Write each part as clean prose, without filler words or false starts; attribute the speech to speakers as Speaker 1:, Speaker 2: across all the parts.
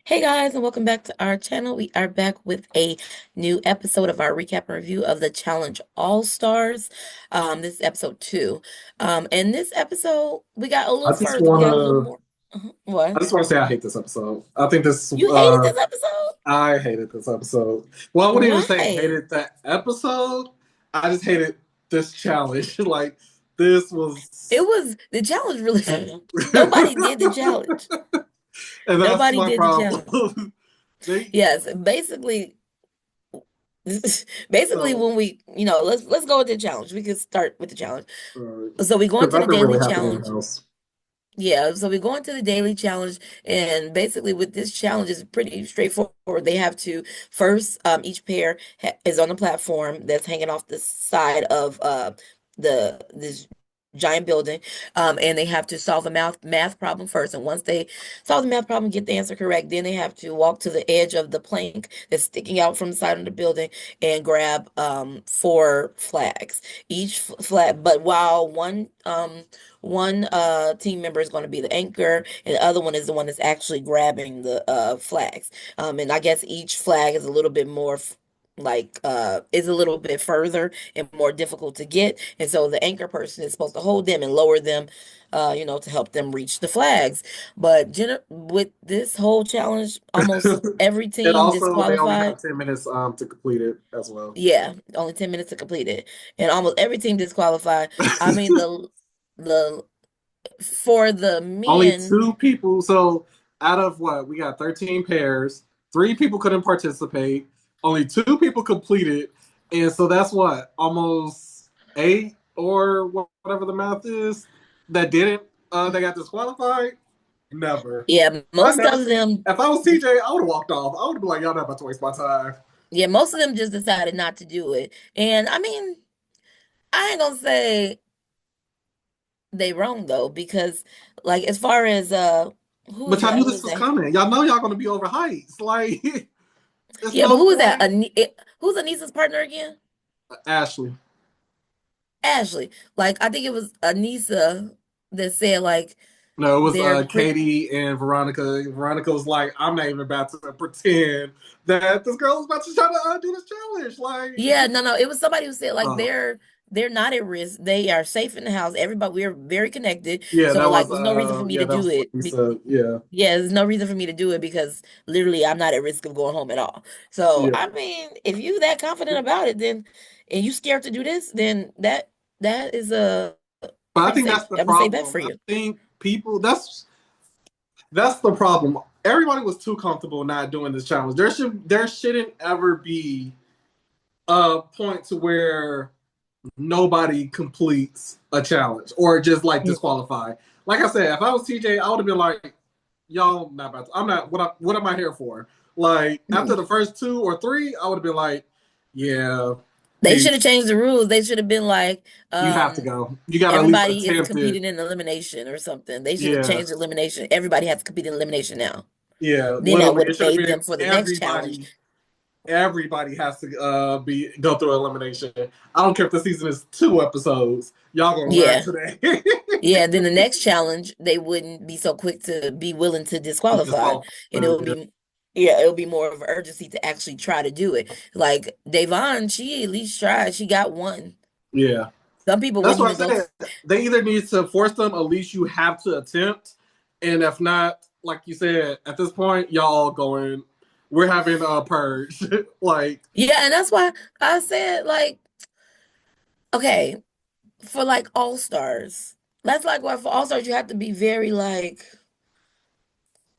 Speaker 1: Hey guys, and welcome back to our channel. We are back with a new episode of our recap and review of the Challenge All Stars. This is episode two. In this episode, we got a
Speaker 2: I
Speaker 1: little
Speaker 2: just
Speaker 1: further. We got a little
Speaker 2: wanna
Speaker 1: more. What?
Speaker 2: I just wanna say I hate this episode. I think this
Speaker 1: You hated this episode?
Speaker 2: I hated this episode. Well, I wouldn't even say
Speaker 1: Why?
Speaker 2: hated that episode. I just hated this challenge. Like this
Speaker 1: It
Speaker 2: was
Speaker 1: was the challenge really.
Speaker 2: and
Speaker 1: Nobody did the challenge.
Speaker 2: that's
Speaker 1: Nobody
Speaker 2: my
Speaker 1: did the challenge.
Speaker 2: problem. they
Speaker 1: Yes, basically, basically
Speaker 2: so
Speaker 1: when let's go with the challenge. We can start with the challenge.
Speaker 2: because
Speaker 1: So we go into the
Speaker 2: nothing
Speaker 1: daily
Speaker 2: really happened in the
Speaker 1: challenge.
Speaker 2: house.
Speaker 1: Yeah, so we go into the daily challenge, and basically with this challenge is pretty straightforward. They have to first, each pair ha is on a platform that's hanging off the side of this giant building, and they have to solve a math problem first. And once they solve the math problem, get the answer correct, then they have to walk to the edge of the plank that's sticking out from the side of the building and grab four flags. Each flag, but while one team member is going to be the anchor, and the other one is the one that's actually grabbing the flags. And I guess each flag is a little bit more is a little bit further and more difficult to get. And so the anchor person is supposed to hold them and lower them, to help them reach the flags. But with this whole challenge, almost every
Speaker 2: And
Speaker 1: team
Speaker 2: also they only
Speaker 1: disqualified.
Speaker 2: have 10 minutes to complete it as well.
Speaker 1: Yeah, only 10 minutes to complete it. And almost every team disqualified. I mean, the for the
Speaker 2: Only
Speaker 1: men,
Speaker 2: two people. So out of what we got 13 pairs, three people couldn't participate. Only two people completed, and so that's what almost eight or whatever the math is that didn't. They got disqualified. Never.
Speaker 1: yeah,
Speaker 2: I
Speaker 1: most
Speaker 2: never
Speaker 1: of
Speaker 2: seen.
Speaker 1: them,
Speaker 2: If I was TJ, I would have walked off. I would have been like, y'all not about to waste my time.
Speaker 1: yeah, most of them just decided not to do it. And I mean, I ain't gonna say they wrong though, because like as far as who
Speaker 2: But
Speaker 1: was
Speaker 2: y'all
Speaker 1: that?
Speaker 2: knew
Speaker 1: Who
Speaker 2: this
Speaker 1: was
Speaker 2: was
Speaker 1: that?
Speaker 2: coming. Y'all know y'all gonna be over heights. Like, it's
Speaker 1: Yeah, but
Speaker 2: no
Speaker 1: who was that?
Speaker 2: point.
Speaker 1: Who's Anissa's partner again?
Speaker 2: Ashley.
Speaker 1: Ashley. Like I think it was Anissa that said like
Speaker 2: No, it was
Speaker 1: they're pretty.
Speaker 2: Katie and Veronica. Veronica was like, I'm not even about to pretend that this girl is about to try to do this challenge.
Speaker 1: Yeah,
Speaker 2: Like,
Speaker 1: no, no. It was somebody who said like
Speaker 2: uh,
Speaker 1: they're not at risk. They are safe in the house. Everybody, we're very connected.
Speaker 2: yeah,
Speaker 1: So
Speaker 2: that
Speaker 1: like
Speaker 2: was
Speaker 1: there's no reason for me to
Speaker 2: yeah, that
Speaker 1: do
Speaker 2: was what
Speaker 1: it.
Speaker 2: he said. Yeah,
Speaker 1: Yeah, there's no reason for me to do it because literally I'm not at risk of going home at all. So
Speaker 2: yeah.
Speaker 1: I mean, if you that confident about it, then and you scared to do this, then that is a
Speaker 2: But I
Speaker 1: pretty
Speaker 2: think
Speaker 1: safe.
Speaker 2: that's the
Speaker 1: I'm a safe bet
Speaker 2: problem.
Speaker 1: for
Speaker 2: I
Speaker 1: you.
Speaker 2: think people that's the problem. Everybody was too comfortable not doing this challenge. There shouldn't ever be a point to where nobody completes a challenge or just like
Speaker 1: Mm.
Speaker 2: disqualify. Like I said, if I was TJ, I would have been like, y'all not about to, I'm not what am I here for? Like after
Speaker 1: Mm.
Speaker 2: the first two or three, I would have been like, yeah,
Speaker 1: They should have
Speaker 2: peace.
Speaker 1: changed the rules. They should have been like,
Speaker 2: You have to go. You gotta at least
Speaker 1: everybody is
Speaker 2: attempt it.
Speaker 1: competing in elimination or something. They should have
Speaker 2: Yeah.
Speaker 1: changed elimination. Everybody has to compete in elimination now.
Speaker 2: Yeah.
Speaker 1: Then that
Speaker 2: Literally.
Speaker 1: would
Speaker 2: It
Speaker 1: have
Speaker 2: should have
Speaker 1: made
Speaker 2: been
Speaker 1: them for the next challenge.
Speaker 2: everybody has to be go through elimination. I don't care if the season is 2 episodes. Y'all gonna learn
Speaker 1: Yeah.
Speaker 2: today.
Speaker 1: Yeah, then the next challenge, they wouldn't be so quick to be willing to disqualify.
Speaker 2: Disqualified.
Speaker 1: And it would
Speaker 2: Yeah.
Speaker 1: be, yeah, it would be more of an urgency to actually try to do it. Like Devon, she at least tried. She got one.
Speaker 2: Yeah.
Speaker 1: Some people
Speaker 2: That's
Speaker 1: wouldn't
Speaker 2: what
Speaker 1: even
Speaker 2: I
Speaker 1: go.
Speaker 2: said. They either need to force them, at least you have to attempt. And if not, like you said, at this point, y'all going, we're having a purge. Like,
Speaker 1: Yeah, and that's why I said, like, okay, for like all stars, that's like why for all stars, you have to be very like,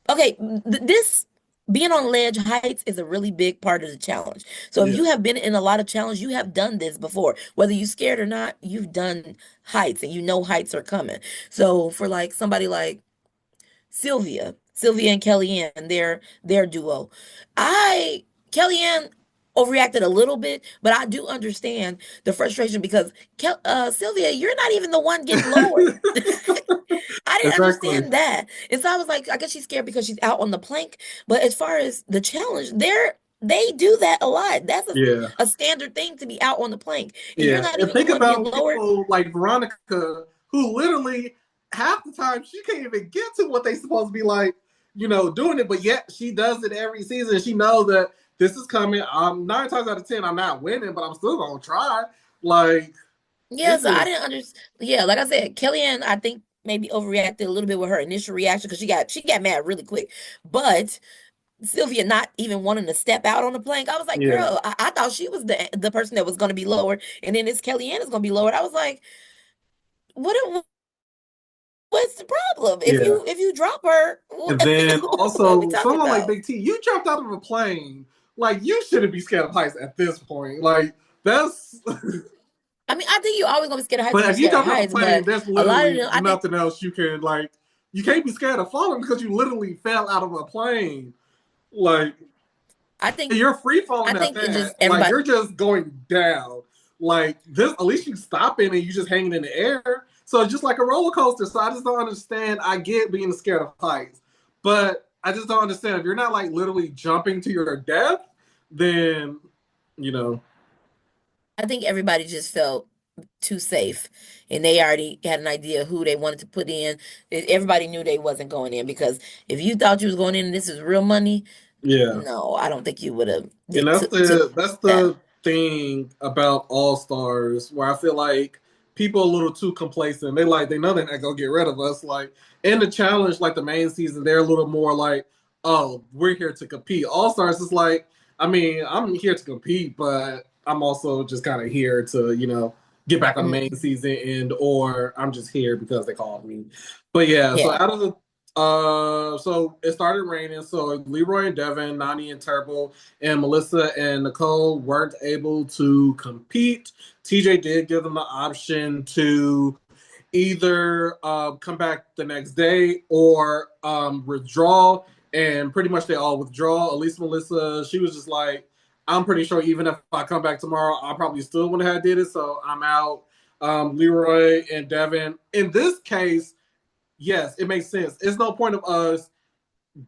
Speaker 1: okay, this being on ledge heights is a really big part of the challenge. So if
Speaker 2: yeah.
Speaker 1: you have been in a lot of challenge, you have done this before. Whether you scared or not, you've done heights and you know heights are coming. So for like somebody like Sylvia and Kellyanne, their duo. Kellyanne overreacted a little bit, but I do understand the frustration because Sylvia, you're not even the one getting lowered. I didn't
Speaker 2: Exactly.
Speaker 1: understand that. And so I was like, I guess she's scared because she's out on the plank. But as far as the challenge, they do that a lot. That's
Speaker 2: Yeah.
Speaker 1: a standard thing to be out on the plank. And you're
Speaker 2: Yeah.
Speaker 1: not
Speaker 2: And
Speaker 1: even the
Speaker 2: think
Speaker 1: one to get
Speaker 2: about
Speaker 1: lowered.
Speaker 2: people like Veronica, who literally half the time she can't even get to what they supposed to be like. doing it, but yet she does it every season. She knows that this is coming. 9 times out of 10, I'm not winning, but I'm still gonna try. Like
Speaker 1: Yeah,
Speaker 2: it
Speaker 1: so I
Speaker 2: just,
Speaker 1: didn't understand. Yeah, like I said, Kellyanne, I think maybe overreacted a little bit with her initial reaction because she got mad really quick. But Sylvia not even wanting to step out on the plank, I was like,
Speaker 2: yeah,
Speaker 1: girl, I thought she was the person that was going to be lowered, and then this Kellyanne is going to be lowered. I was like, what? What's the problem? If
Speaker 2: yeah.
Speaker 1: you drop her,
Speaker 2: And then
Speaker 1: what are we
Speaker 2: also
Speaker 1: talking
Speaker 2: someone like
Speaker 1: about?
Speaker 2: Big T, you jumped out of a plane. Like you shouldn't be scared of heights at this point. Like that's.
Speaker 1: I mean, I think you're always going to be scared of heights
Speaker 2: But
Speaker 1: if you're
Speaker 2: if you
Speaker 1: scared of
Speaker 2: jump off a
Speaker 1: heights,
Speaker 2: plane,
Speaker 1: but
Speaker 2: there's
Speaker 1: a lot of
Speaker 2: literally
Speaker 1: them, I think,
Speaker 2: nothing else you can like. You can't be scared of falling because you literally fell out of a plane. Like
Speaker 1: I think,
Speaker 2: you're free
Speaker 1: I
Speaker 2: falling at
Speaker 1: think it
Speaker 2: that.
Speaker 1: just
Speaker 2: Like
Speaker 1: everybody.
Speaker 2: you're just going down. Like this, at least you stopping and you just hanging in the air. So it's just like a roller coaster. So I just don't understand. I get being scared of heights, but I just don't understand if you're not like literally jumping to your death, then you know,
Speaker 1: I think everybody just felt too safe, and they already had an idea who they wanted to put in. Everybody knew they wasn't going in because if you thought you was going in and this is real money,
Speaker 2: yeah.
Speaker 1: no, I don't think you would have
Speaker 2: And that's
Speaker 1: took that.
Speaker 2: the thing about All Stars, where I feel like people are a little too complacent. They know they're not gonna get rid of us. Like in the challenge, like the main season, they're a little more like, oh, we're here to compete. All Stars is like, I mean, I'm here to compete, but I'm also just kind of here to get back on the main
Speaker 1: Mm,
Speaker 2: season, and or I'm just here because they called me. But yeah, so
Speaker 1: yeah.
Speaker 2: out of the so it started raining. So Leroy and Devin, Nani and Turbo, and Melissa and Nicole weren't able to compete. TJ did give them the option to either come back the next day or withdraw, and pretty much they all withdraw. At least Melissa, she was just like, I'm pretty sure even if I come back tomorrow, I probably still wouldn't have did it. So I'm out. Leroy and Devin. In this case, yes, it makes sense. It's no point of us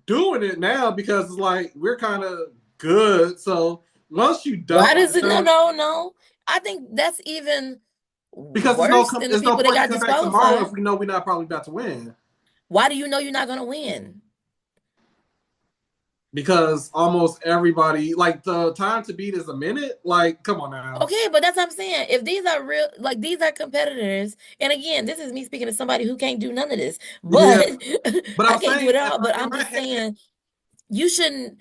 Speaker 2: doing it now because it's like we're kind of good. So once you
Speaker 1: Why
Speaker 2: dump
Speaker 1: does it? No,
Speaker 2: them,
Speaker 1: no, no. I think that's even
Speaker 2: because
Speaker 1: worse than the
Speaker 2: there's no
Speaker 1: people that
Speaker 2: point to
Speaker 1: got
Speaker 2: come back tomorrow
Speaker 1: disqualified.
Speaker 2: if we know we're not probably about to win.
Speaker 1: Why do you know you're not going to win?
Speaker 2: Because almost everybody, like the time to beat is a minute. Like, come on now.
Speaker 1: Okay, but that's what I'm saying. If these are real, like these are competitors, and again, this is me speaking to somebody who can't do none of this, but
Speaker 2: Yeah, but
Speaker 1: I
Speaker 2: I'm
Speaker 1: can't do it
Speaker 2: saying
Speaker 1: all. But
Speaker 2: in
Speaker 1: I'm
Speaker 2: my
Speaker 1: just
Speaker 2: head,
Speaker 1: saying you shouldn't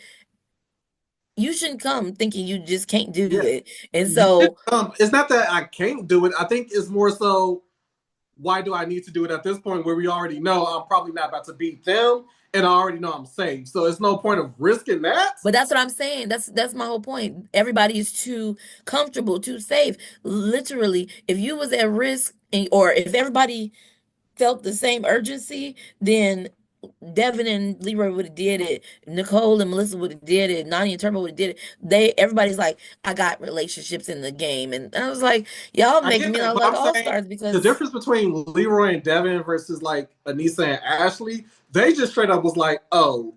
Speaker 1: you shouldn't come thinking you just can't do
Speaker 2: yeah,
Speaker 1: it. And
Speaker 2: you
Speaker 1: so,
Speaker 2: it's not that I can't do it. I think it's more so why do I need to do it at this point where we already know I'm probably not about to beat them and I already know I'm safe. So it's no point of risking that.
Speaker 1: but that's what I'm saying. That's my whole point. Everybody is too comfortable, too safe. Literally, if you was at risk, or if everybody felt the same urgency, then Devin and Leroy would have did it. Nicole and Melissa would have did it. Nani and Turbo would have did it. Everybody's like, I got relationships in the game, and I was like, y'all
Speaker 2: I
Speaker 1: making
Speaker 2: get
Speaker 1: me
Speaker 2: that,
Speaker 1: not
Speaker 2: but
Speaker 1: like
Speaker 2: I'm
Speaker 1: all
Speaker 2: saying
Speaker 1: stars
Speaker 2: the
Speaker 1: because,
Speaker 2: difference between Leroy and Devin versus like Anissa and Ashley, they just straight up was like, oh,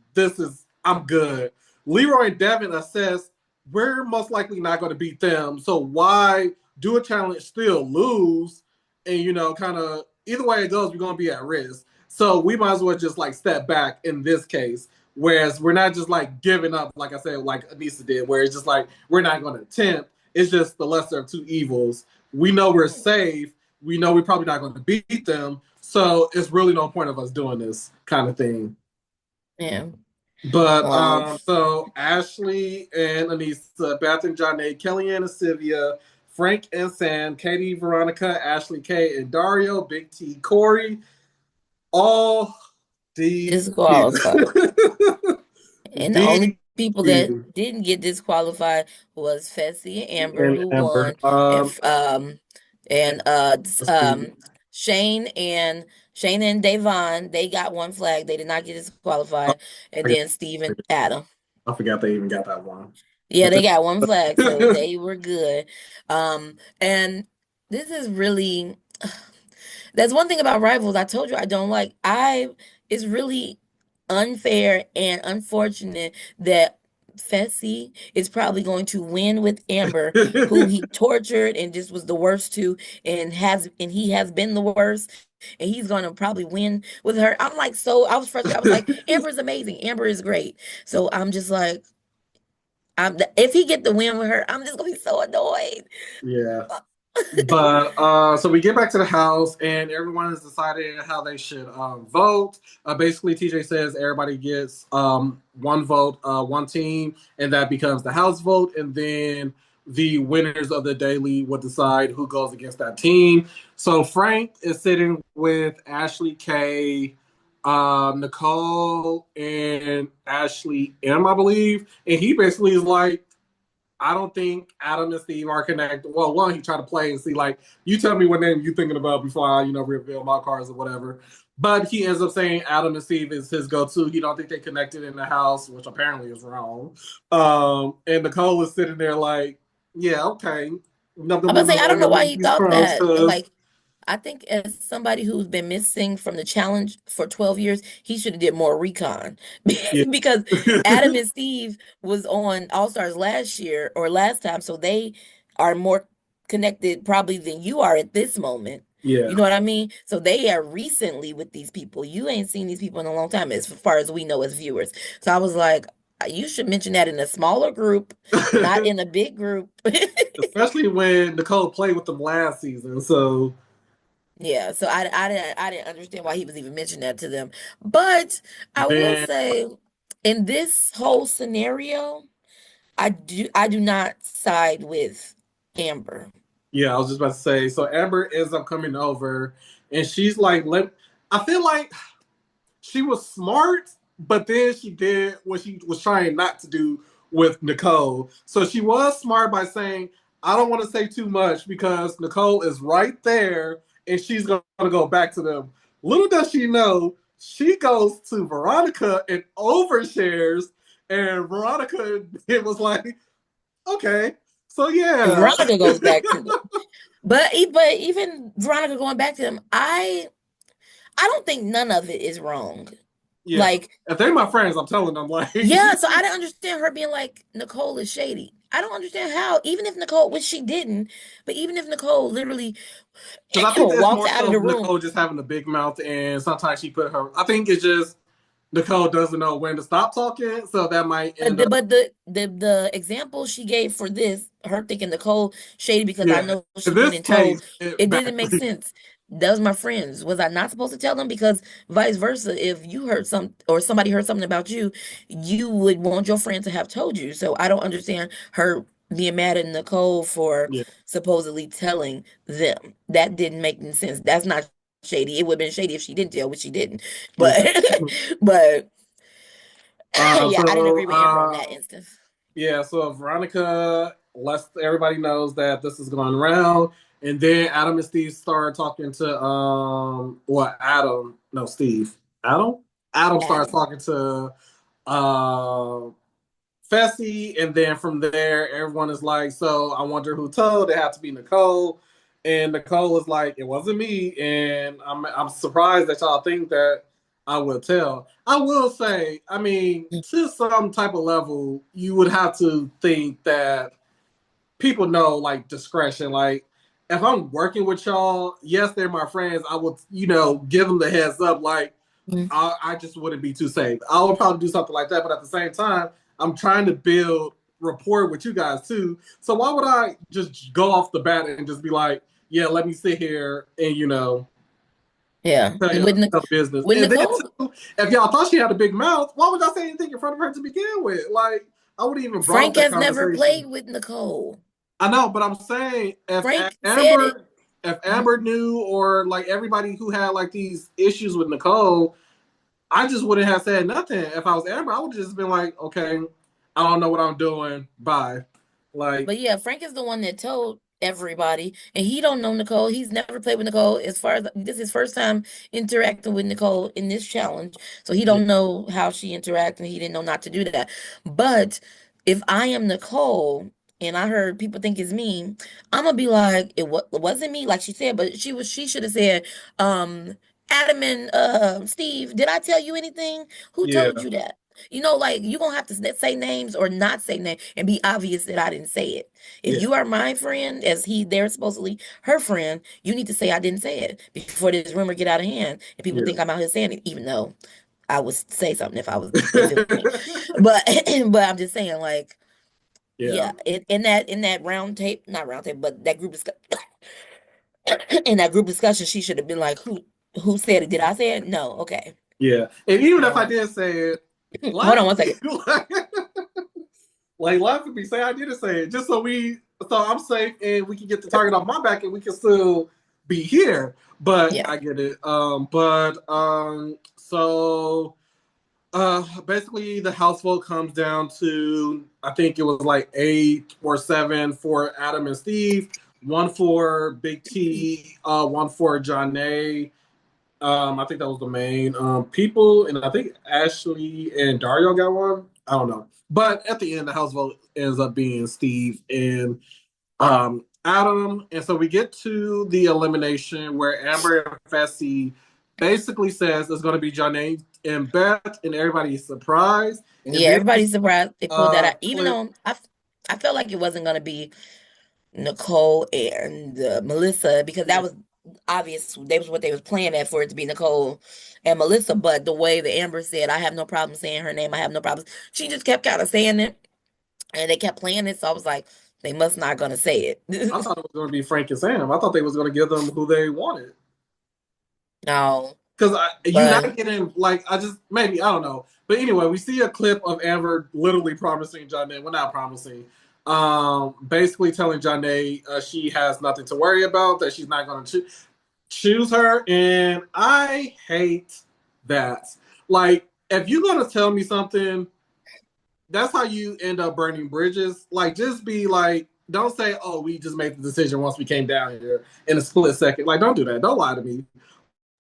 Speaker 2: I'm good. Leroy and Devin assess we're most likely not going to beat them. So why do a challenge, still lose? And, kind of either way it goes, we're going to be at risk. So we might as well just like step back in this case. Whereas we're not just like giving up, like I said, like Anissa did, where it's just like we're not going to attempt. It's just the lesser of two evils. We know we're safe. We know we're probably not going to beat them. So it's really no point of us doing this kind of thing.
Speaker 1: yeah.
Speaker 2: But
Speaker 1: Well,
Speaker 2: so Ashley and Anissa, Beth and Johnny, Kellyanne and Sylvia, Frank and Sam, Katie, Veronica, Ashley K, and Dario, Big T, Corey, all DQ.
Speaker 1: disqualified. And the only people that
Speaker 2: DQ.
Speaker 1: didn't get disqualified was Fessy and Amber,
Speaker 2: And
Speaker 1: who
Speaker 2: Amber.
Speaker 1: won, and and
Speaker 2: Let's see.
Speaker 1: Shane and Davon, they got one flag. They did not get
Speaker 2: Oh,
Speaker 1: disqualified. And
Speaker 2: I
Speaker 1: then Steve and Adam.
Speaker 2: forgot they even got that one.
Speaker 1: Yeah, they got one flag, so they were good. And this is really that's one thing about rivals. I told you I don't like. It's really unfair and unfortunate that Fessy is probably going to win with Amber, who he tortured and just was the worst to, and he has been the worst. and he's gonna probably win with her. I'm like, so I was frustrated. I was like, Amber's amazing. Amber is great. So I'm just like, if he get the win with her, I'm just gonna be so annoyed.
Speaker 2: Yeah. But so we get back to the house, and everyone has decided how they should vote. Basically, TJ says everybody gets one vote, one team, and that becomes the house vote. And then the winners of the daily would decide who goes against that team. So Frank is sitting with Ashley K, Nicole, and Ashley M, I believe. And he basically is like, I don't think Adam and Steve are connected. Well, one, he tried to play and see, like, you tell me what name you thinking about before I, reveal my cards or whatever. But he ends up saying Adam and Steve is his go-to. He don't think they connected in the house, which apparently is wrong. And Nicole is sitting there like, yeah, okay. Nothing
Speaker 1: I'm about
Speaker 2: more
Speaker 1: to say, I don't know
Speaker 2: than
Speaker 1: why he
Speaker 2: these
Speaker 1: thought
Speaker 2: crumbs,
Speaker 1: that.
Speaker 2: because
Speaker 1: Like, I think as somebody who's been missing from the challenge for 12 years, he should have did more recon.
Speaker 2: yeah.
Speaker 1: Because Adam and Steve was on All Stars last year or last time, so they are more connected probably than you are at this moment. You
Speaker 2: yeah.
Speaker 1: know what I mean? So they are recently with these people. You ain't seen these people in a long time, as far as we know as viewers. So I was like, you should mention that in a smaller group, not in a big group.
Speaker 2: Especially when Nicole played with them last season. So
Speaker 1: Yeah, so I didn't understand why he was even mentioning that to them. But I will
Speaker 2: then,
Speaker 1: say in this whole scenario, I do not side with Amber.
Speaker 2: yeah, I was just about to say. So Amber ends up coming over, and she's like, I feel like she was smart, but then she did what she was trying not to do with Nicole. So she was smart by saying, I don't want to say too much because Nicole is right there and she's going to go back to them. Little does she know, she goes to Veronica and overshares, and Veronica, it was like, okay, so
Speaker 1: And
Speaker 2: yeah.
Speaker 1: Veronica goes back to them. But even Veronica going back to them, I don't think none of it is wrong.
Speaker 2: Yeah.
Speaker 1: Like,
Speaker 2: If they're my friends, I'm telling them, like,
Speaker 1: yeah, so I didn't understand her being like Nicole is shady. I don't understand how, even if Nicole, which she didn't, but even if Nicole literally
Speaker 2: because I think it's
Speaker 1: walked
Speaker 2: more
Speaker 1: out of
Speaker 2: so
Speaker 1: the room.
Speaker 2: Nicole just having a big mouth, and sometimes she put her. I think it's just Nicole doesn't know when to stop talking, so that might
Speaker 1: But
Speaker 2: end
Speaker 1: the
Speaker 2: up.
Speaker 1: but the example she gave for this, her thinking Nicole shady because I
Speaker 2: Yeah,
Speaker 1: know
Speaker 2: in
Speaker 1: she went
Speaker 2: this
Speaker 1: and told,
Speaker 2: case, it
Speaker 1: it didn't make
Speaker 2: badly.
Speaker 1: sense. Those my friends. Was I not supposed to tell them? Because vice versa, if you heard some or somebody heard something about you, you would want your friend to have told you. So I don't understand her being mad at Nicole for
Speaker 2: Yeah.
Speaker 1: supposedly telling them. That didn't make any sense. That's not shady. It would have been shady if she didn't tell, which she didn't.
Speaker 2: Yeah.
Speaker 1: But but yeah, I didn't
Speaker 2: So
Speaker 1: agree with Amber on that instance.
Speaker 2: yeah, so Veronica lets everybody knows that this is going around, and then Adam and Steve start talking to Adam, no, Steve, Adam, Adam starts
Speaker 1: Adam.
Speaker 2: talking to Fessy, and then from there, everyone is like, "So I wonder who told." It had to be Nicole, and Nicole is like, "It wasn't me," and I'm surprised that y'all think that I will tell. I will say, I mean, to some type of level, you would have to think that people know like discretion. Like, if I'm working with y'all, yes, they're my friends. I would, give them the heads up. Like,
Speaker 1: Mhm.
Speaker 2: I just wouldn't be too safe. I would probably do something like that, but at the same time, I'm trying to build rapport with you guys too. So why would I just go off the bat and just be like, yeah, let me sit here and
Speaker 1: Yeah.
Speaker 2: tell you
Speaker 1: With
Speaker 2: tell the business.
Speaker 1: with
Speaker 2: And then
Speaker 1: Nicole,
Speaker 2: too, if y'all thought she had a big mouth, why would y'all say anything in front of her to begin with? Like, I wouldn't even brought up
Speaker 1: Frank
Speaker 2: that
Speaker 1: has never
Speaker 2: conversation.
Speaker 1: played with Nicole.
Speaker 2: I know, but I'm saying
Speaker 1: Frank said it.
Speaker 2: Amber if
Speaker 1: Mhm.
Speaker 2: Amber knew, or like everybody who had like these issues with Nicole, I just wouldn't have said nothing. If I was Amber, I would have just been like, okay, I don't know what I'm doing. Bye. Like,
Speaker 1: But yeah, Frank is the one that told everybody, and he don't know Nicole. He's never played with Nicole. As far as this is his first time interacting with Nicole in this challenge, so he
Speaker 2: yeah,
Speaker 1: don't know how she interacts, and he didn't know not to do that. But if I am Nicole and I heard people think it's me, I'm gonna be like, it wasn't me, like she said, but she should have said, Adam and Steve, did I tell you anything? Who
Speaker 2: yeah,
Speaker 1: told you that? like you gonna have to say names or not say names and be obvious that I didn't say it. If
Speaker 2: Yeah,
Speaker 1: you are my friend, as they're supposedly her friend, you need to say I didn't say it before this rumor get out of hand and people
Speaker 2: yeah,
Speaker 1: think I'm out here saying it, even though I would say something if it was me. But but I'm just saying, like,
Speaker 2: yeah,
Speaker 1: yeah, in that round tape, not round tape, but that group discussion, in that group discussion, she should have been like, who said it? Did I say it? No, okay.
Speaker 2: yeah. And even if I
Speaker 1: So
Speaker 2: did say it,
Speaker 1: hold
Speaker 2: laugh
Speaker 1: on one
Speaker 2: at me,
Speaker 1: second.
Speaker 2: like laugh at me, say I didn't say it, just so I'm safe and we can get the target off my back and we can still be here. But
Speaker 1: Yeah.
Speaker 2: I get it. So basically the house vote comes down to I think it was like 8 or 7 for Adam and Steve, one for Big T, one for Janae. I think that was the main people, and I think Ashley and Dario got one. I don't know, but at the end, the house vote ends up being Steve and Adam, and so we get to the elimination where Amber and Fessy basically says it's going to be Janae and Beth, and everybody's surprised. And
Speaker 1: Yeah,
Speaker 2: then we
Speaker 1: everybody's
Speaker 2: see
Speaker 1: surprised they pulled that
Speaker 2: a
Speaker 1: out. Even
Speaker 2: clip.
Speaker 1: though I felt like it wasn't gonna be Nicole and Melissa because that was obvious. That was what they was playing at for it to be Nicole and Melissa. But the way the Amber said, I have no problem saying her name. I have no problem. She just kept kind of saying it, and they kept playing it. So I was like, they must not gonna say
Speaker 2: I
Speaker 1: it.
Speaker 2: thought it was going to be Frank and Sam. I thought they was going to give them who they wanted.
Speaker 1: No,
Speaker 2: Because you
Speaker 1: but
Speaker 2: not getting like I just maybe I don't know, but anyway, we see a clip of Amber literally promising Janae, well not promising, basically telling Janae she has nothing to worry about, that she's not going to choose her, and I hate that. Like if you're going to tell me something, that's how you end up burning bridges. Like just be like. Don't say, "Oh, we just made the decision once we came down here in a split second." Like, don't do that. Don't lie to me.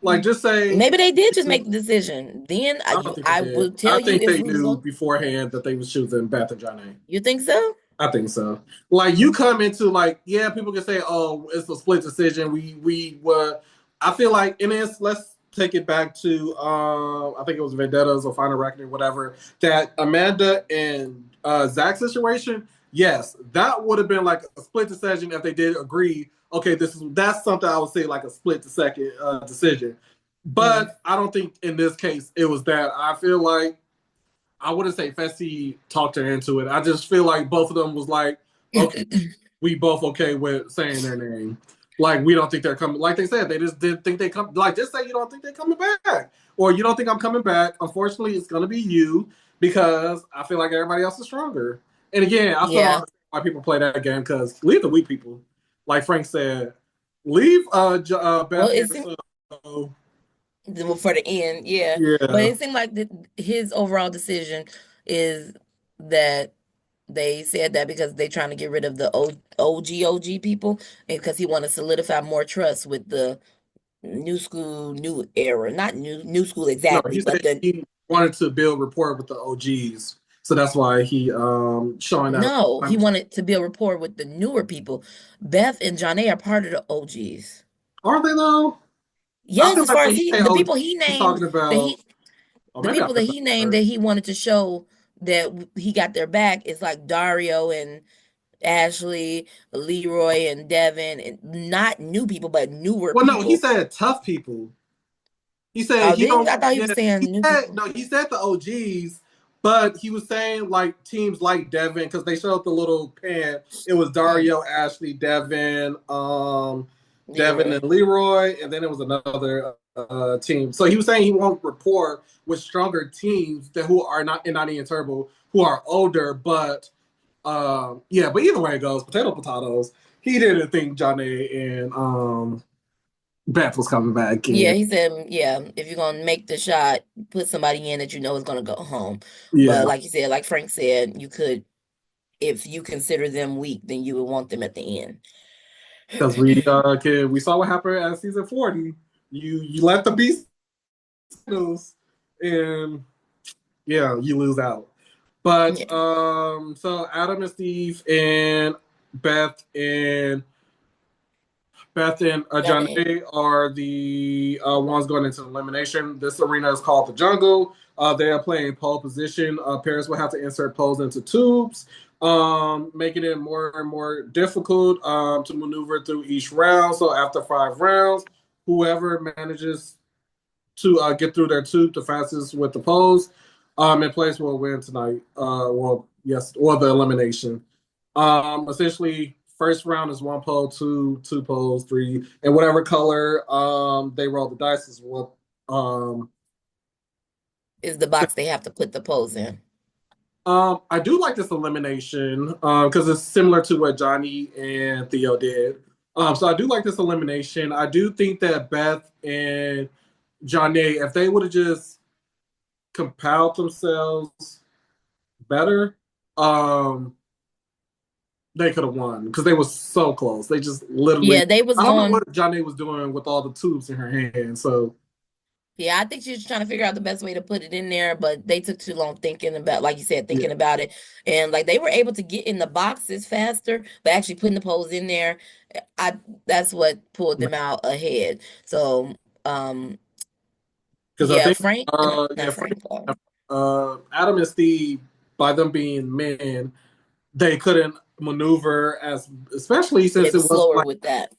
Speaker 2: Like, just say,
Speaker 1: maybe they did just make the decision. Then
Speaker 2: I don't think they
Speaker 1: I
Speaker 2: did.
Speaker 1: will
Speaker 2: I
Speaker 1: tell you
Speaker 2: think
Speaker 1: if
Speaker 2: they
Speaker 1: we was
Speaker 2: knew
Speaker 1: going.
Speaker 2: beforehand that they was choosing Beth and Johnny.
Speaker 1: You think so?
Speaker 2: I think so. Like you come into like, yeah, people can say, "Oh, it's a split decision." We were. I feel like, and it's let's take it back to I think it was Vendettas or Final Reckoning, whatever. That Amanda and Zach situation. Yes, that would have been like a split decision if they did agree. Okay, that's something I would say like a split second decision.
Speaker 1: Mm.
Speaker 2: But I don't think in this case it was that. I feel like I wouldn't say Fessy talked her into it. I just feel like both of them was like, okay, we both okay with saying their name. Like we don't think they're coming. Like they said, they just didn't think they come. Like just say you don't think they're coming back, or you don't think I'm coming back. Unfortunately, it's gonna be you because I feel like everybody else is stronger. And again, I still don't
Speaker 1: Yeah.
Speaker 2: understand why people play that game because leave the weak people. Like Frank said, leave
Speaker 1: Well,
Speaker 2: Beth here.
Speaker 1: it seemed
Speaker 2: So
Speaker 1: for the end, yeah. But
Speaker 2: yeah,
Speaker 1: it seemed like his overall decision is that they said that because they're trying to get rid of the OG people and because he want to solidify more trust with the new school, new era. Not new school
Speaker 2: no,
Speaker 1: exactly,
Speaker 2: he
Speaker 1: but
Speaker 2: said
Speaker 1: the
Speaker 2: he wanted to build rapport with the OGs. So that's why he showing that.
Speaker 1: no, he wanted to build rapport with the newer people. Beth and Johnny are part of the OGs.
Speaker 2: Are they though? I
Speaker 1: Yes,
Speaker 2: feel
Speaker 1: as
Speaker 2: like
Speaker 1: far
Speaker 2: when
Speaker 1: as
Speaker 2: he
Speaker 1: he,
Speaker 2: say
Speaker 1: the
Speaker 2: OG,
Speaker 1: people he
Speaker 2: he's
Speaker 1: named
Speaker 2: talking
Speaker 1: that
Speaker 2: about.
Speaker 1: he
Speaker 2: Oh,
Speaker 1: the
Speaker 2: maybe I
Speaker 1: people that
Speaker 2: missed
Speaker 1: he
Speaker 2: that
Speaker 1: named
Speaker 2: part.
Speaker 1: that he wanted to show that he got their back is like Dario and Ashley, Leroy, and Devin, and not new people, but newer
Speaker 2: Well, no, he
Speaker 1: people.
Speaker 2: said tough people. He said
Speaker 1: Oh,
Speaker 2: he
Speaker 1: then
Speaker 2: don't.
Speaker 1: I thought he
Speaker 2: Yeah,
Speaker 1: was
Speaker 2: he
Speaker 1: saying new
Speaker 2: said
Speaker 1: people.
Speaker 2: no. He said the OGs, but he was saying like teams like Devin because they showed the little pan. It was
Speaker 1: Mm,
Speaker 2: Dario, Ashley, Devin, Devin
Speaker 1: Leroy.
Speaker 2: and Leroy, and then it was another team. So he was saying he won't rapport with stronger teams that who are not in 90 and Turbo who are older, but yeah. But either way it goes, potato potatoes. He didn't think Johnny and Beth was coming back
Speaker 1: Yeah,
Speaker 2: in.
Speaker 1: he said, yeah, if you're gonna make the shot, put somebody in that you know is gonna go home. But
Speaker 2: Yeah.
Speaker 1: like you said, like Frank said, you could, if you consider them weak, then you would want them at the end.
Speaker 2: Because we saw what happened at season 40. You let the beast loose, and yeah, you lose out. But
Speaker 1: Yeah.
Speaker 2: so Adam and Steve and Beth and Beth and
Speaker 1: Johnny
Speaker 2: Janae are the ones going into elimination. This arena is called the Jungle. They are playing pole position. Pairs will have to insert poles into tubes, making it more and more difficult to maneuver through each round. So after 5 rounds, whoever manages to get through their tube the fastest with the poles in place will win tonight. Well, yes, or the elimination. Essentially, first round is one pole, two poles, three, and whatever color they roll the dice is what. Um,
Speaker 1: is the box they have to put the pose in.
Speaker 2: I do like this elimination because it's similar to what Johnny and Theo did. So I do like this elimination. I do think that Beth and Johnny, if they would have just compiled themselves better, um, they could have won because they were so close. They just literally,
Speaker 1: Yeah, they was
Speaker 2: I don't know
Speaker 1: going.
Speaker 2: what Johnny was doing with all the tubes in her hand. So
Speaker 1: Yeah, I think she was trying to figure out the best way to put it in there, but they took too long thinking about, like you said,
Speaker 2: yeah,
Speaker 1: thinking about it. And like they were able to get in the boxes faster, but actually putting the poles in there, I that's what pulled them out ahead. So,
Speaker 2: because I
Speaker 1: yeah,
Speaker 2: think,
Speaker 1: Frank,
Speaker 2: yeah,
Speaker 1: not Frank,
Speaker 2: Adam and Steve, by them being men, they couldn't maneuver as, especially
Speaker 1: they
Speaker 2: since
Speaker 1: were
Speaker 2: it was
Speaker 1: slower with that.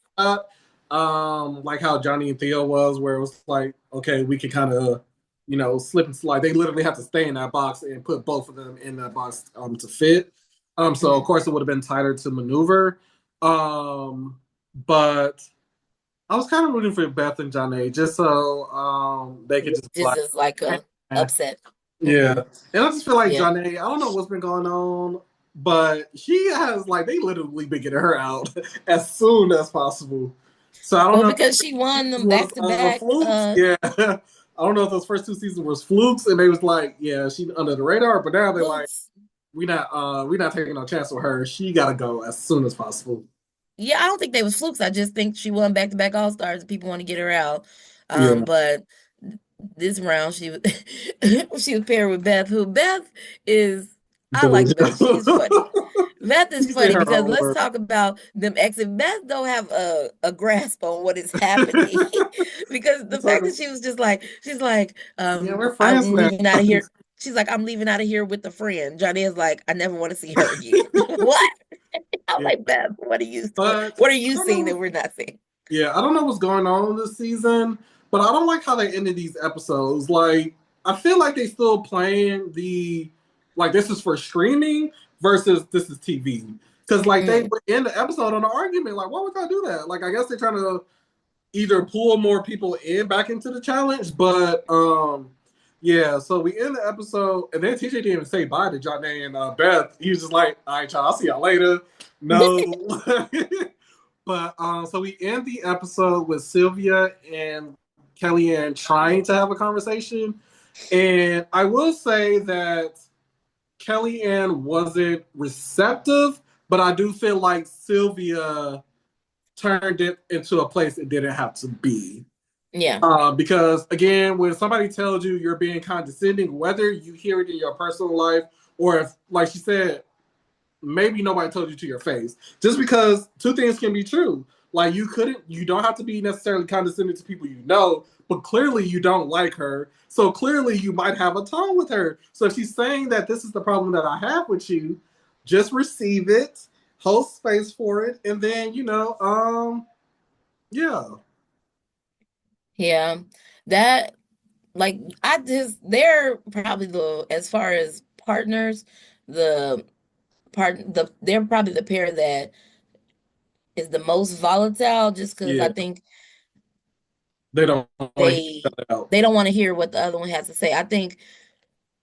Speaker 2: like how Johnny and Theo was, where it was like, okay, we can kind of, slip and slide. They literally have to stay in that box and put both of them in that box to fit. So of
Speaker 1: Mhm.
Speaker 2: course it would have been tighter to maneuver. But I was kind of rooting for Beth and Johnny just so they could
Speaker 1: Yeah,
Speaker 2: just be
Speaker 1: just
Speaker 2: like,
Speaker 1: as like a
Speaker 2: eh.
Speaker 1: upset.
Speaker 2: Yeah.
Speaker 1: Hmm.
Speaker 2: And I just feel like
Speaker 1: Yeah.
Speaker 2: Johnny, I don't know what's been going on, but she has like they literally been getting her out as soon as possible. So I don't
Speaker 1: Well,
Speaker 2: know if
Speaker 1: because she won
Speaker 2: this
Speaker 1: them
Speaker 2: was
Speaker 1: back to back.
Speaker 2: flukes. Yeah. I don't know if those first 2 seasons was flukes and they was like, yeah, she under the radar, but now they're like,
Speaker 1: Flukes.
Speaker 2: we not taking no chance with her. She gotta go as soon as possible.
Speaker 1: Yeah, I don't think they was flukes. I just think she won back to back All Stars and people want to get her out.
Speaker 2: Yeah.
Speaker 1: But this round she was she was paired with Beth, who Beth is I like Beth. She's funny. Beth is
Speaker 2: She's in
Speaker 1: funny
Speaker 2: her
Speaker 1: because
Speaker 2: own
Speaker 1: let's
Speaker 2: world.
Speaker 1: talk about them exit. Beth don't have a grasp on what is happening because the
Speaker 2: It's
Speaker 1: fact
Speaker 2: like,
Speaker 1: that she was just like, she's like,
Speaker 2: yeah, we're friends
Speaker 1: I'm
Speaker 2: now.
Speaker 1: leaving out of here. She's like, I'm leaving out of here with a friend. Johnny is like, I never want to see her again. What? I'm
Speaker 2: Yeah.
Speaker 1: like, Beth, what are you
Speaker 2: But
Speaker 1: what are
Speaker 2: I
Speaker 1: you
Speaker 2: don't
Speaker 1: seeing
Speaker 2: know.
Speaker 1: that we're not seeing?
Speaker 2: Yeah, I don't know what's going on this season, but I don't like how they ended these episodes. Like, I feel like they still playing the like this is for streaming versus this is TV. Because like they
Speaker 1: Mm.
Speaker 2: would end the episode on an argument. Like, why would I do that? Like, I guess they're trying to either pull more people in back into the challenge, but yeah. So we end the episode, and then TJ didn't even say bye to Johnny and Beth. He was just like, "All right, y'all, I'll see y'all later." No. But so we end the episode with Sylvia and Kellyanne trying to have a conversation. And I will say that Kellyanne wasn't receptive, but I do feel like Sylvia turned it into a place it didn't have to be.
Speaker 1: Yeah.
Speaker 2: Because again, when somebody tells you you're being condescending, whether you hear it in your personal life or if, like she said, maybe nobody told you to your face. Just because two things can be true. Like you don't have to be necessarily condescending to people you know, but clearly you don't like her. So clearly you might have a tone with her. So if she's saying that this is the problem that I have with you, just receive it, hold space for it, and then yeah,
Speaker 1: Yeah. That like I just they're probably the as far as partners, the they're probably the pair that is the most volatile just because I
Speaker 2: yeah.
Speaker 1: think
Speaker 2: They don't want to
Speaker 1: they
Speaker 2: spell it out.
Speaker 1: they don't want to hear what the other one has to say. I think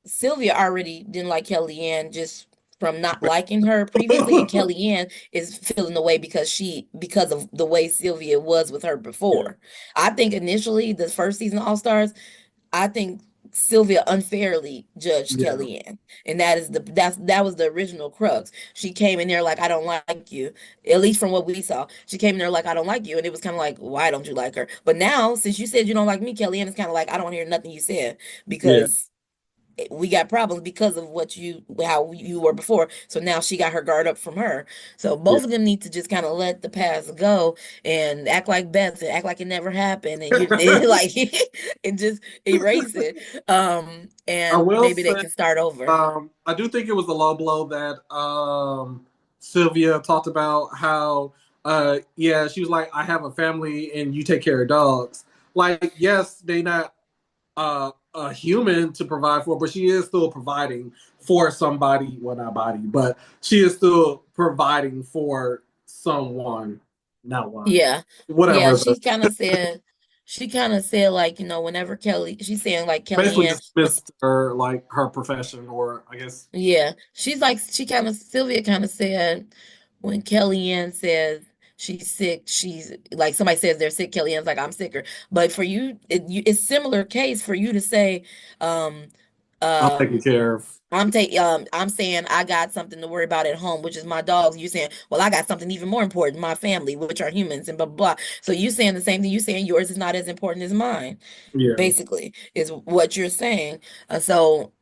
Speaker 1: Sylvia already didn't like Kellyanne just from not liking her previously, and Kellyanne is feeling the way because of the way Sylvia was with her
Speaker 2: Yeah,
Speaker 1: before. I think initially the first season of All Stars, I think Sylvia unfairly judged
Speaker 2: yeah,
Speaker 1: Kellyanne, and that was the original crux. She came in there like I don't like you, at least from what we saw. She came in there like I don't like you, and it was kind of like why don't you like her? But now since you said you don't like me, Kellyanne is kind of like I don't hear nothing you said
Speaker 2: yeah.
Speaker 1: because we got problems because of what you how you were before. So now she got her guard up from her. So
Speaker 2: Yeah.
Speaker 1: both of them need to just kind of let the past go and act like Beth and act like it never happened and like and just erase it.
Speaker 2: I
Speaker 1: And
Speaker 2: will
Speaker 1: maybe they
Speaker 2: say,
Speaker 1: can start over.
Speaker 2: I do think it was a low blow that Sylvia talked about how, yeah, she was like, I have a family and you take care of dogs. Like, yes, they not a human to provide for, but she is still providing for somebody. Well, not body, but she is still providing for someone. Not one.
Speaker 1: Yeah. Yeah,
Speaker 2: Whatever.
Speaker 1: she kind of said like, whenever Kelly, she's saying like
Speaker 2: Basically,
Speaker 1: Kellyanne,
Speaker 2: dismissed her like her profession, or I guess.
Speaker 1: yeah, she's like Sylvia kind of said when Kellyanne says she's sick, she's like somebody says they're sick, Kellyanne's like I'm sicker. But for you, it's similar case for you to say, um,
Speaker 2: I'm taking
Speaker 1: um,
Speaker 2: care of.
Speaker 1: I'm saying I got something to worry about at home, which is my dogs. You're saying, well, I got something even more important, my family, which are humans, and blah blah blah. So you saying the same thing. You saying yours is not as important as mine,
Speaker 2: Yeah,
Speaker 1: basically, is what you're saying. So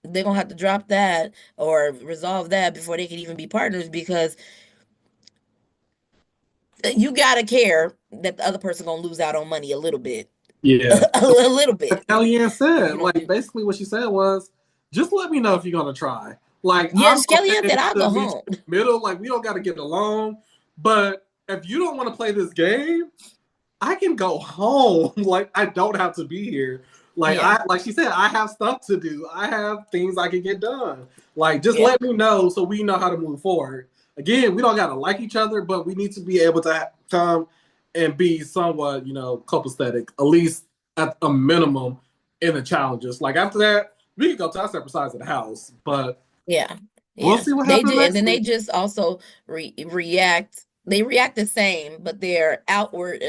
Speaker 1: they're gonna have to drop that or resolve that before they can even be partners because you gotta care that the other person gonna lose out on money a little bit,
Speaker 2: yeah.
Speaker 1: a little bit.
Speaker 2: Like Kellyanne
Speaker 1: If
Speaker 2: said,
Speaker 1: you don't
Speaker 2: like
Speaker 1: do,
Speaker 2: basically what she said was, just let me know if you're gonna try. Like I'm
Speaker 1: yes, Kellyanne
Speaker 2: okay
Speaker 1: said I'll
Speaker 2: to
Speaker 1: go
Speaker 2: meet you
Speaker 1: home.
Speaker 2: in the middle. Like we don't got to get along, but if you don't want to play this game, I can go home. Like I don't have to be here.
Speaker 1: Yeah,
Speaker 2: Like she said, I have stuff to do. I have things I can get done. Like just
Speaker 1: yeah,
Speaker 2: let me know so we know how to move forward. Again, we don't gotta like each other, but we need to be able to come and be somewhat, copacetic, at least at a minimum in the challenges. Like after that, we can go to our separate sides of the house. But
Speaker 1: yeah,
Speaker 2: we'll
Speaker 1: yeah.
Speaker 2: see what
Speaker 1: They
Speaker 2: happens
Speaker 1: do, and
Speaker 2: next
Speaker 1: then they
Speaker 2: week.
Speaker 1: just also react. They react the same, but their outward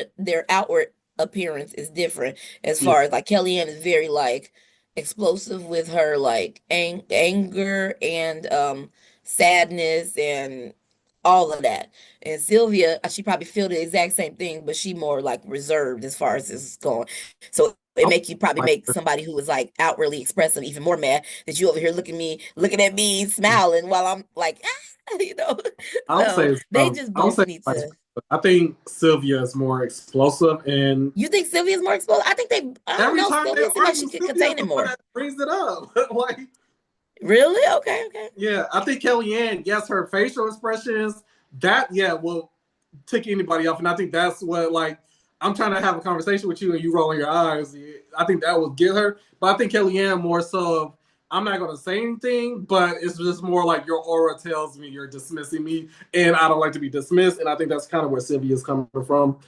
Speaker 1: appearance is different. As
Speaker 2: Yeah,
Speaker 1: far as like Kellyanne is very like explosive with her like anger and sadness and all of that. And Sylvia, she probably feel the exact same thing, but she more like reserved as far as this is going. So it
Speaker 2: I'm
Speaker 1: make you probably
Speaker 2: like,
Speaker 1: make somebody who is like outwardly expressive even more mad that you over here looking at me, smiling while I'm like, you know.
Speaker 2: I don't say
Speaker 1: So
Speaker 2: it's
Speaker 1: they just
Speaker 2: I don't
Speaker 1: both
Speaker 2: say
Speaker 1: need
Speaker 2: vice
Speaker 1: to.
Speaker 2: versa. I think Sylvia is more explosive, and
Speaker 1: You think Sylvia's more exposed? I think I don't
Speaker 2: every
Speaker 1: know.
Speaker 2: time they
Speaker 1: Sylvia seems like she
Speaker 2: argue,
Speaker 1: could
Speaker 2: Sylvia's
Speaker 1: contain
Speaker 2: the
Speaker 1: it
Speaker 2: one
Speaker 1: more.
Speaker 2: that brings it up. Like,
Speaker 1: Really? Okay, okay.
Speaker 2: yeah, I think Kellyanne, yes, her facial expressions, that yeah, will tick anybody off, and I think that's what like I'm trying to have a conversation with you and you rolling your eyes. I think that will get her, but I think Kellyanne more so. Of, I'm not gonna say anything, but it's just more like your aura tells me you're dismissing me, and I don't like to be dismissed, and I think that's kind of where Sylvia's coming from.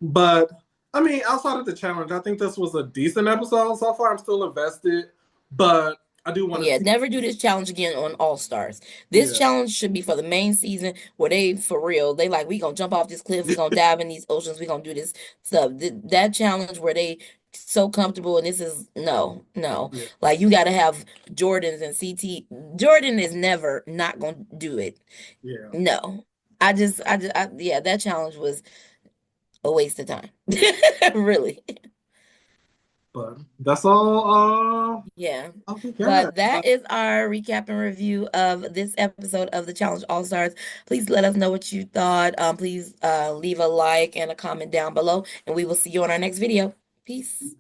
Speaker 2: But I mean, outside of the challenge, I think this was a decent episode so far. I'm still invested, but I do want to
Speaker 1: Yeah,
Speaker 2: see.
Speaker 1: never do this challenge again on All Stars. This
Speaker 2: Yeah,
Speaker 1: challenge should be for the main season where they for real. They like we gonna jump off this cliff, we gonna dive in these oceans, we gonna do this stuff. That challenge where they so comfortable and this is no, no.
Speaker 2: yeah,
Speaker 1: Like you gotta have Jordans and CT. Jordan is never not gonna do it.
Speaker 2: yeah.
Speaker 1: No. Yeah, that challenge was a waste of time. Really.
Speaker 2: But that's all.
Speaker 1: Yeah.
Speaker 2: Okay, good.
Speaker 1: But that is our recap and review of this episode of the Challenge All Stars. Please let us know what you thought. Please leave a like and a comment down below, and we will see you on our next video. Peace.